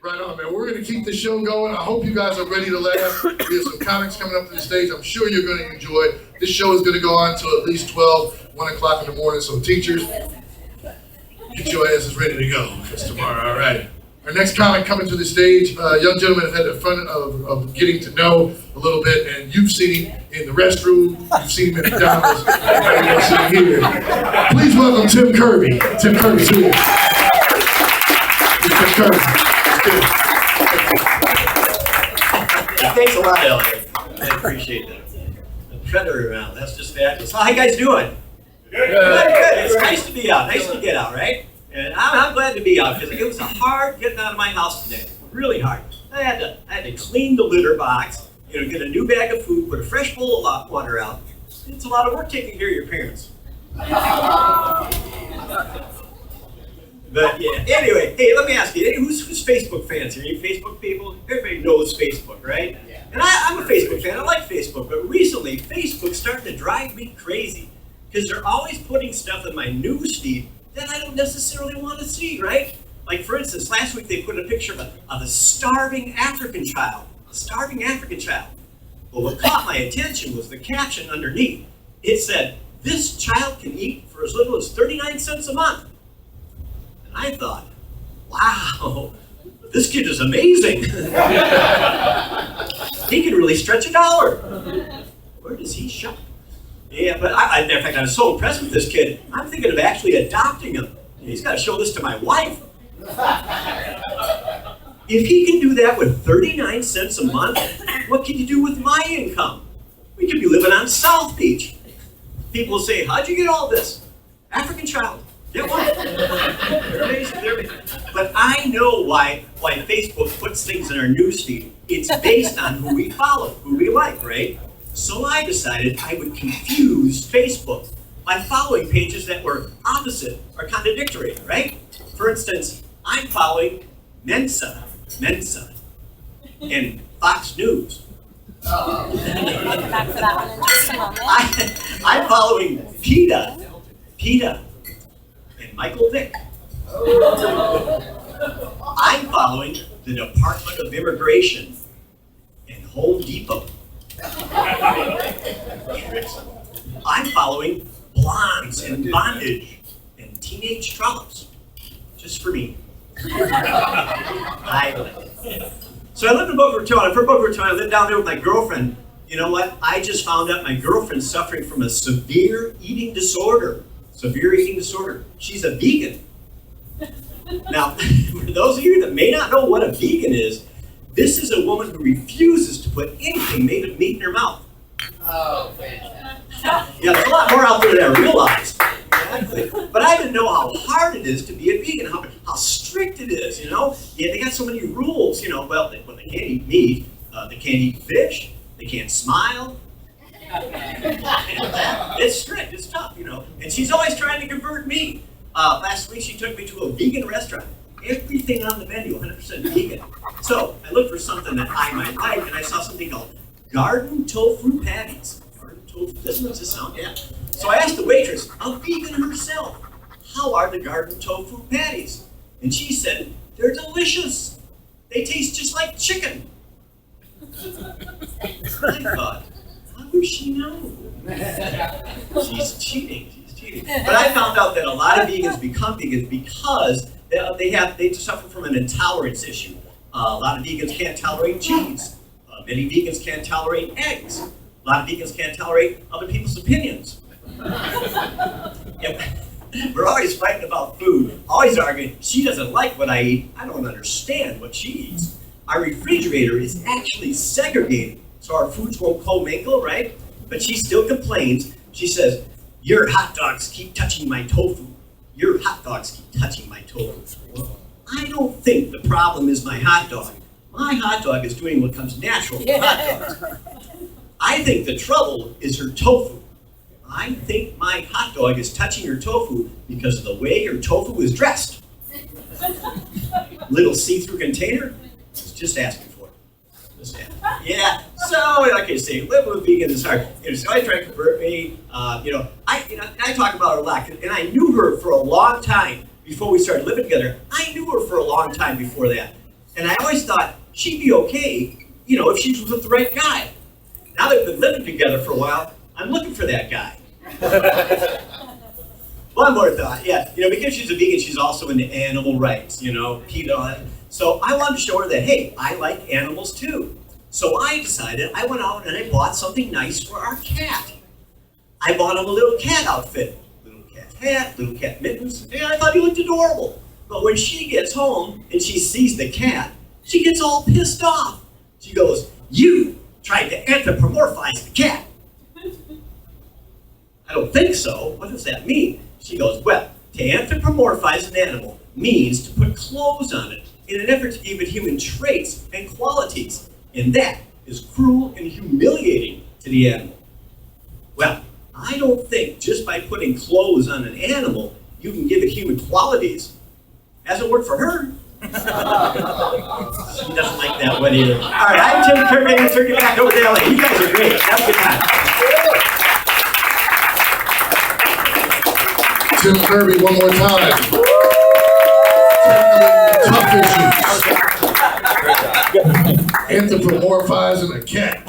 Right on, man. We're going to keep the show going. I hope you guys are ready to laugh. We have some comics coming up to the stage. I'm sure you're going to enjoy it. This show is going to go on until at least 1 o'clock in the morning. So teachers, get your asses ready to go. It's tomorrow, all right. Our next comic coming to the stage, young gentleman have had the fun of getting to know a little bit, and you've seen him in the restroom, you've seen him at McDonald's, and you'll see him here. Please welcome Tim Kirby. Tim Kirby, too. Tim Kirby. Thanks a lot, Elliot. I appreciate that. The predator around, that's just fabulous. How you guys doing? Good. It's nice to be out. Nice to get out, right? And I'm glad to be out because it was hard getting out of my house today. Really hard. I had to clean the litter box, get a new bag of food, put a fresh bowl of water out. It's a lot of work taking care of your parents. But yeah, anyway, hey, let me ask you, who's Facebook fans here? You Facebook people? Everybody knows Facebook, right? Yeah. And I'm a Facebook fan. I like Facebook, but recently Facebook's starting to drive me crazy because they're always putting stuff in my news feed that I don't necessarily want to see, right? Like, for instance, last week they put a picture of a starving African child. A starving African child. Well, what caught my attention was the caption underneath. It said, "This child can eat for as little as 39 cents a month." And I thought, wow, this kid is amazing. He can really stretch $1. Where does he shop? Yeah, but in fact, I was so impressed with this kid, I'm thinking of actually adopting him. He's got to show this to my wife. If he can do that with 39 cents a month, what can you do with my income? We could be living on South Beach. People say, how'd you get all this? African child. Get one. They're amazing. But I know why Facebook puts things in our newsfeed. It's based on who we follow, who we like, right? So I decided I would confuse Facebook by following pages that were opposite or contradictory, right? For instance, I'm following Mensa, and Fox News. Back to that one in just a moment. I'm following PETA, and Michael Vick. I'm following the Department of Immigration and Home Depot. I'm following blondes and bondage and teenage trollops, just for me. So I live in Boca Raton. I'm from Boca Raton. I live down there with my girlfriend. You know what? I just found out my girlfriend's suffering from a severe eating disorder. She's a vegan. Now, for those of you that may not know what a vegan is, this is a woman who refuses to put anything made of meat in her mouth. Oh, fantastic. Yeah, there's a lot more out there than I realized. But I didn't know how hard it is to be a vegan, how strict it is, Yeah, they got so many rules, Well, they can't eat meat, they can't eat fish, they can't smile. It's strict, it's tough, And she's always trying to convert me. Last week she took me to a vegan restaurant. Everything on the menu, 100% vegan. So I looked for something that I might like, and I saw something called garden tofu patties. Garden tofu, doesn't this sound? Yeah. So I asked the waitress, a vegan herself, how are the garden tofu patties? And she said, they're delicious. They taste just like chicken. I thought, how does she know? She's cheating. But I found out that a lot of vegans become vegans because they suffer from an intolerance issue. A lot of vegans can't tolerate cheese. Many vegans can't tolerate eggs. A lot of vegans can't tolerate other people's opinions. We're always fighting about food, always arguing, she doesn't like what I eat, I don't understand what she eats. Our refrigerator is actually segregated, so our foods won't co-mingle, right? But she still complains. She says, your hot dogs keep touching my tofu. Your hot dogs keep touching my tofu. Well, I don't think the problem is my hot dog. My hot dog is doing what comes natural for hot dogs. I think the trouble is her tofu. I think my hot dog is touching your tofu because of the way your tofu is dressed. Little see-through container, just asking for it. Yeah, so like I say, living with vegans is hard. So I tried to convert me. I talk about her a lot, and I knew her for a long time before we started living together. I knew her for a long time before that. And I always thought she'd be okay, you know, if she was with the right guy. Now that we've been living together for a while, I'm looking for that guy. One more thought, yeah. You know, because she's a vegan, she's also into animal rights, you know, PETA, all that. So I wanted to show her that, hey, I like animals too. So I decided, I went out and I bought something nice for our cat. I bought him a little cat outfit. Little cat hat, little cat mittens, and I thought he looked adorable. But when she gets home and she sees the cat, she gets all pissed off. She goes, "You tried to anthropomorphize the cat." I don't think so. What does that mean? She goes, well, to anthropomorphize an animal means to put clothes on it in an effort to give it human traits and qualities. And that is cruel and humiliating to the animal. Well, I don't think just by putting clothes on an animal, you can give it human qualities. Hasn't worked for her. She doesn't like that one either. All right, I'm Tim Kirby. I'm going to turn you back over to LA. You guys are great. Have a good time. Tim Kirby, one more time. Tough issues. Anthropomorphizing a cat.